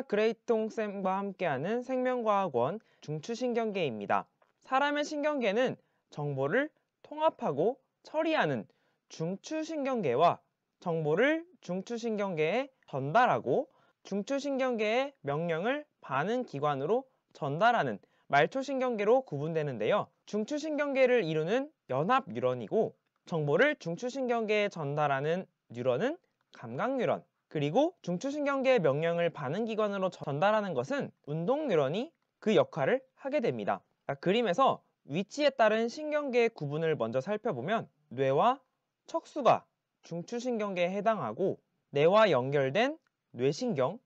그레이통쌤과 함께하는 생명과학원 중추신경계입니다. 사람의 신경계는 정보를 통합하고 처리하는 중추신경계와 정보를 중추신경계에 전달하고 중추신경계의 명령을 반응 기관으로 전달하는 말초신경계로 구분되는데요. 중추신경계를 이루는 연합 뉴런이고 정보를 중추신경계에 전달하는 뉴런은 감각뉴런, 그리고 중추신경계의 명령을 반응기관으로 전달하는 것은 운동뉴런이 그 역할을 하게 됩니다. 그림에서 위치에 따른 신경계의 구분을 먼저 살펴보면 뇌와 척수가 중추신경계에 해당하고 뇌와 연결된 뇌신경,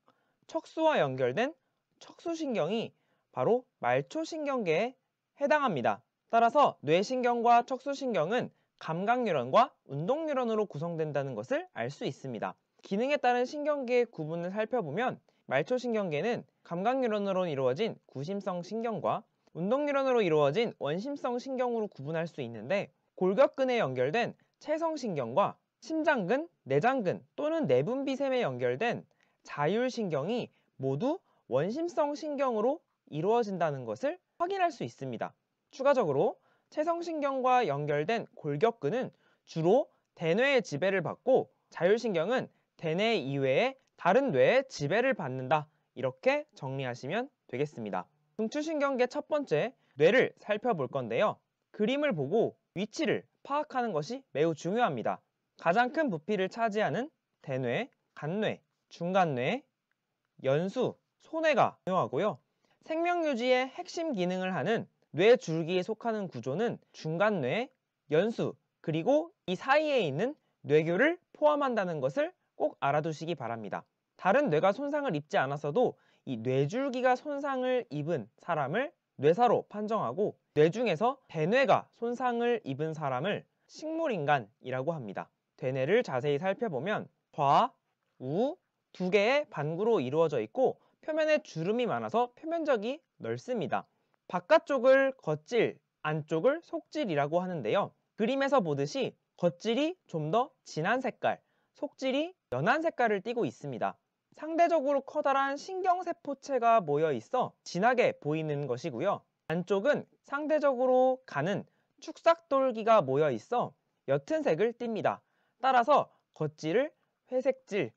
척수와 연결된 척수신경이 바로 말초신경계에 해당합니다. 따라서 뇌신경과 척수신경은 감각뉴런과 운동뉴런으로 구성된다는 것을 알 수 있습니다. 기능에 따른 신경계의 구분을 살펴보면 말초신경계는 감각뉴런으로 이루어진 구심성 신경과 운동뉴런으로 이루어진 원심성 신경으로 구분할 수 있는데, 골격근에 연결된 체성신경과 심장근, 내장근 또는 내분비샘에 연결된 자율신경이 모두 원심성 신경으로 이루어진다는 것을 확인할 수 있습니다. 추가적으로 체성신경과 연결된 골격근은 주로 대뇌의 지배를 받고 자율신경은 대뇌 이외의 다른 뇌의 지배를 받는다, 이렇게 정리하시면 되겠습니다. 중추신경계 첫 번째, 뇌를 살펴볼 건데요. 그림을 보고 위치를 파악하는 것이 매우 중요합니다. 가장 큰 부피를 차지하는 대뇌, 간뇌, 중간뇌, 연수, 소뇌가 중요하고요. 생명유지의 핵심 기능을 하는 뇌줄기에 속하는 구조는 중간뇌, 연수, 그리고 이 사이에 있는 뇌교를 포함한다는 것을 꼭 알아두시기 바랍니다. 다른 뇌가 손상을 입지 않았어도 이 뇌줄기가 손상을 입은 사람을 뇌사로 판정하고, 뇌 중에서 대뇌가 손상을 입은 사람을 식물인간이라고 합니다. 대뇌를 자세히 살펴보면 좌, 우 두 개의 반구로 이루어져 있고 표면에 주름이 많아서 표면적이 넓습니다. 바깥쪽을 겉질, 안쪽을 속질이라고 하는데요. 그림에서 보듯이 겉질이 좀 더 진한 색깔, 속질이 연한 색깔을 띠고 있습니다. 상대적으로 커다란 신경세포체가 모여 있어 진하게 보이는 것이고요. 안쪽은 상대적으로 가는 축삭돌기가 모여 있어 옅은 색을 띱니다. 따라서 겉질을 회색질,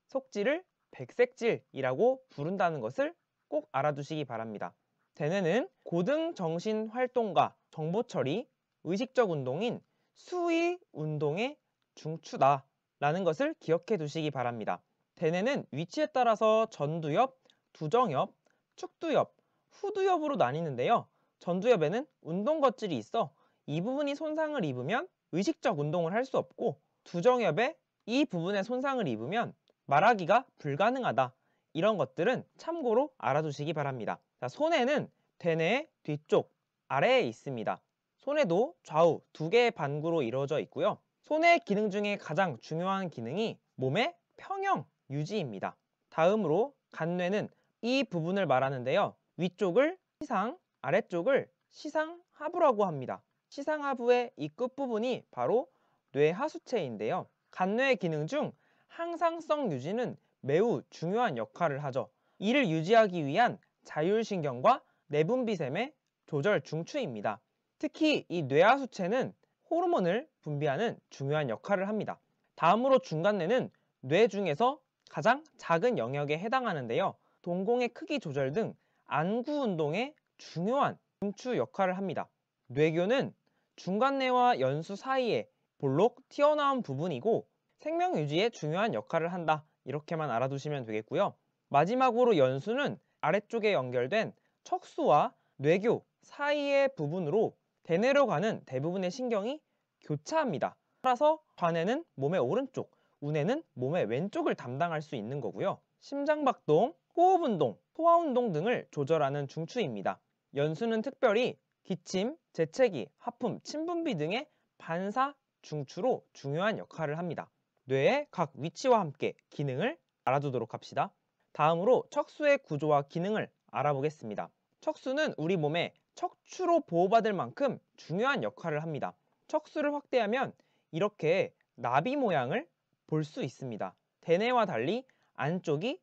속질을 백색질이라고 부른다는 것을 꼭 알아두시기 바랍니다. 대뇌는 고등정신활동과 정보처리, 의식적 운동인 수의 운동의 중추다 라는 것을 기억해 두시기 바랍니다. 대뇌는 위치에 따라서 전두엽, 두정엽, 축두엽, 후두엽으로 나뉘는데요. 전두엽에는 운동겉질이 있어 이 부분이 손상을 입으면 의식적 운동을 할 수 없고, 두정엽에 이 부분에 손상을 입으면 말하기가 불가능하다, 이런 것들은 참고로 알아두시기 바랍니다. 소뇌는 대뇌의 뒤쪽 아래에 있습니다. 소뇌도 좌우 두 개의 반구로 이루어져 있고요. 소뇌의 기능 중에 가장 중요한 기능이 몸의 평형 유지입니다. 다음으로 간뇌는 이 부분을 말하는데요. 위쪽을 시상, 아래쪽을 시상하부라고 합니다. 시상하부의 이 끝부분이 바로 뇌하수체인데요. 간뇌의 기능 중 항상성 유지는 매우 중요한 역할을 하죠. 이를 유지하기 위한 자율신경과 내분비샘의 조절 중추입니다. 특히 이 뇌하수체는 호르몬을 분비하는 중요한 역할을 합니다. 다음으로 중간뇌는 뇌 중에서 가장 작은 영역에 해당하는데요. 동공의 크기 조절 등 안구 운동에 중요한 중추 역할을 합니다. 뇌교는 중간뇌와 연수 사이에 볼록 튀어나온 부분이고 생명 유지에 중요한 역할을 한다, 이렇게만 알아두시면 되겠고요. 마지막으로 연수는 아래쪽에 연결된 척수와 뇌교 사이의 부분으로 대뇌로 가는 대부분의 신경이 교차합니다. 따라서 좌뇌는 몸의 오른쪽, 우뇌는 몸의 왼쪽을 담당할 수 있는 거고요. 심장박동, 호흡운동, 소화운동 등을 조절하는 중추입니다. 연수는 특별히 기침, 재채기, 하품, 침분비 등의 반사 중추로 중요한 역할을 합니다. 뇌의 각 위치와 함께 기능을 알아두도록 합시다. 다음으로 척수의 구조와 기능을 알아보겠습니다. 척수는 우리 몸의 척추로 보호받을 만큼 중요한 역할을 합니다. 척수를 확대하면 이렇게 나비 모양을 볼 수 있습니다. 대뇌와 달리 안쪽이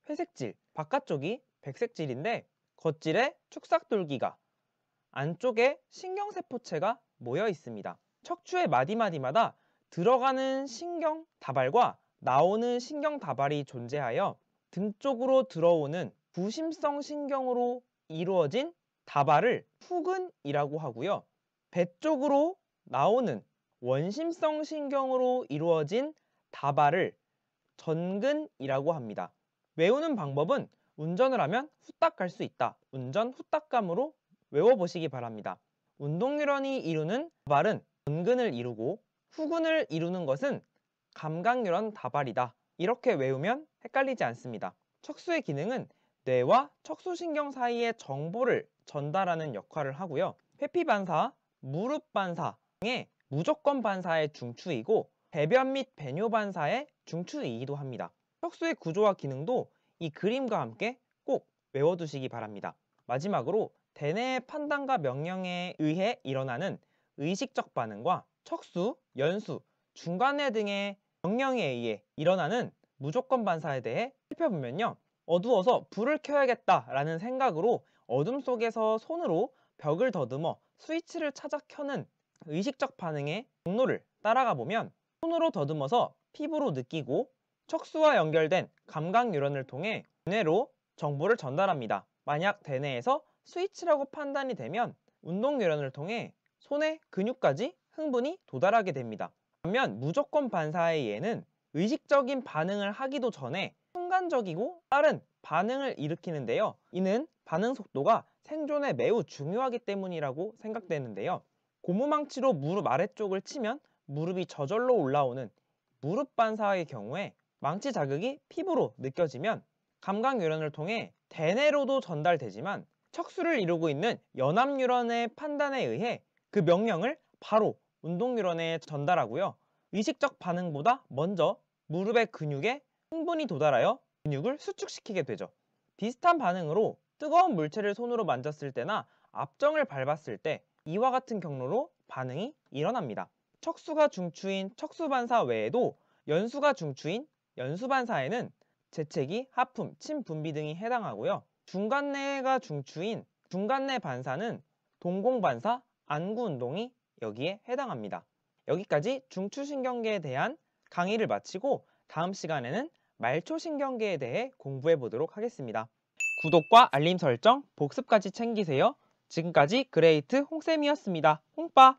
회색질, 바깥쪽이 백색질인데 겉질에 축삭돌기가, 안쪽에 신경세포체가 모여 있습니다. 척추의 마디마디마다 들어가는 신경다발과 나오는 신경다발이 존재하여 등 쪽으로 들어오는 부심성 신경으로 이루어진 다발을 후근이라고 하고요. 배 쪽으로 나오는 원심성 신경으로 이루어진 다발을 전근이라고 합니다. 외우는 방법은 운전을 하면 후딱 갈 수 있다. 운전 후딱감으로 외워보시기 바랍니다. 운동뉴런이 이루는 다발은 전근을 이루고 후근을 이루는 것은 감각뉴런 다발이다. 이렇게 외우면 헷갈리지 않습니다. 척수의 기능은 뇌와 척수신경 사이의 정보를 전달하는 역할을 하고요. 회피반사, 무릎반사의 무조건 반사의 중추이고 배변 및 배뇨 반사의 중추이기도 합니다. 척수의 구조와 기능도 이 그림과 함께 꼭 외워두시기 바랍니다. 마지막으로 대뇌의 판단과 명령에 의해 일어나는 의식적 반응과 척수, 연수, 중간뇌 등의 명령에 의해 일어나는 무조건 반사에 대해 살펴보면요. 어두워서 불을 켜야겠다라는 생각으로 어둠 속에서 손으로 벽을 더듬어 스위치를 찾아 켜는 의식적 반응의 경로를 따라가 보면 손으로 더듬어서 피부로 느끼고 척수와 연결된 감각 뉴런을 통해 대뇌로 정보를 전달합니다. 만약 대뇌에서 스위치라고 판단이 되면 운동 뉴런을 통해 손의 근육까지 흥분이 도달하게 됩니다. 반면 무조건 반사의 예는 의식적인 반응을 하기도 전에 순간적이고 빠른 반응을 일으키는데요. 이는 반응 속도가 생존에 매우 중요하기 때문이라고 생각되는데요. 고무망치로 무릎 아래쪽을 치면 무릎이 저절로 올라오는 무릎 반사의 경우에 망치 자극이 피부로 느껴지면 감각 뉴런을 통해 대뇌로도 전달되지만 척수를 이루고 있는 연합 뉴런의 판단에 의해 그 명령을 바로 운동 뉴런에 전달하고요. 의식적 반응보다 먼저 무릎의 근육에 흥분이 도달하여 근육을 수축시키게 되죠. 비슷한 반응으로 뜨거운 물체를 손으로 만졌을 때나 압정을 밟았을 때 이와 같은 경로로 반응이 일어납니다. 척수가 중추인 척수반사 외에도 연수가 중추인 연수반사에는 재채기, 하품, 침 분비 등이 해당하고요. 중간내가 중추인 중간내 반사는 동공반사, 안구운동이 여기에 해당합니다. 여기까지 중추신경계에 대한 강의를 마치고 다음 시간에는 말초신경계에 대해 공부해 보도록 하겠습니다. 구독과 알림 설정, 복습까지 챙기세요. 지금까지 그레이트 홍쌤이었습니다. 홍빠!